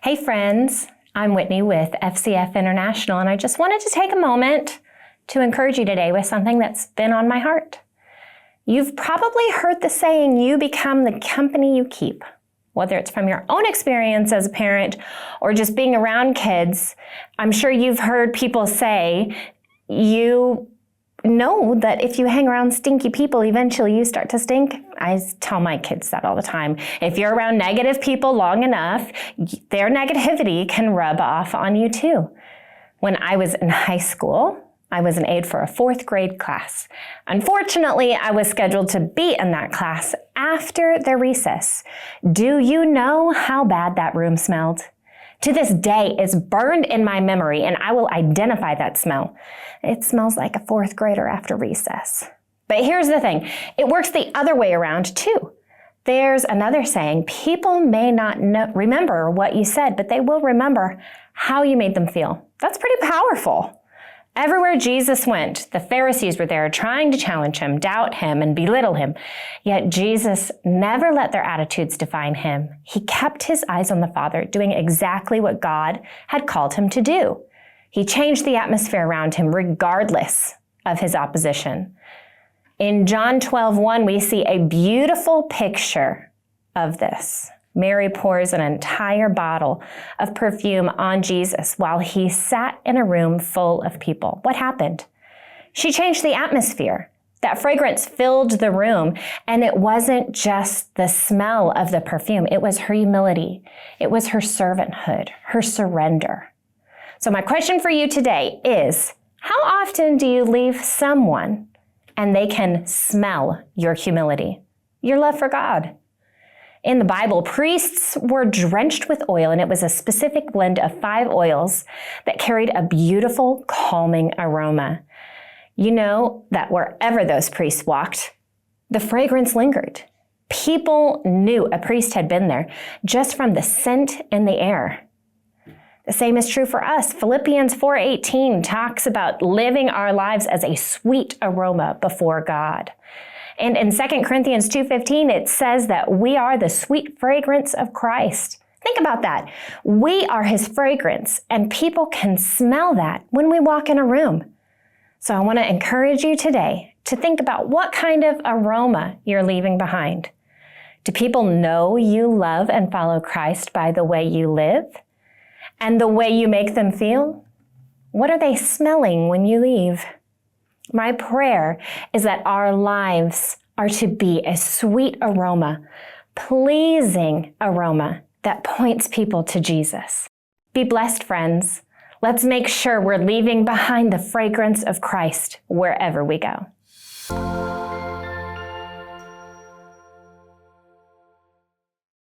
Hey friends, I'm Whitney with FCF International, and I just wanted to take a moment to encourage you today with something that's been on my heart. You've probably heard the saying, you become the company you keep. Whether it's from your own experience as a parent or just being around kids, I'm sure you've heard people say, you know that if you hang around stinky people, eventually you start to stink. I tell my kids that all the time. If you're around negative people long enough, their negativity can rub off on you too. When I was in high school, I was an aide for a 4th grade class. Unfortunately, I was scheduled to be in that class after the recess. Do you know how bad that room smelled? To this day, it's burned in my memory, and I will identify that smell. It smells like a 4th grader after recess. But here's the thing, it works the other way around too. There's another saying, people may not remember what you said, but they will remember how you made them feel. That's pretty powerful. Everywhere Jesus went, the Pharisees were there trying to challenge him, doubt him, and belittle him. Yet Jesus never let their attitudes define him. He kept his eyes on the Father, doing exactly what God had called him to do. He changed the atmosphere around him regardless of his opposition. In John 12:1, we see a beautiful picture of this. Mary pours an entire bottle of perfume on Jesus while he sat in a room full of people. What happened? She changed the atmosphere. That fragrance filled the room, and it wasn't just the smell of the perfume. It was her humility. It was her servanthood, her surrender. So my question for you today is, how often do you leave someone and they can smell your humility, your love for God? In the Bible, priests were drenched with oil, and it was a specific blend of 5 oils that carried a beautiful, calming aroma. You know that wherever those priests walked, the fragrance lingered. People knew a priest had been there just from the scent in the air. The same is true for us. Philippians 4:18 talks about living our lives as a sweet aroma before God. And in 2 Corinthians 2:15, it says that we are the sweet fragrance of Christ. Think about that. We are his fragrance, and people can smell that when we walk in a room. So I want to encourage you today to think about what kind of aroma you're leaving behind. Do people know you love and follow Christ by the way you live and the way you make them feel? What are they smelling when you leave? My prayer is that our lives are to be a sweet aroma, pleasing aroma that points people to Jesus. Be blessed, friends. Let's make sure we're leaving behind the fragrance of Christ wherever we go.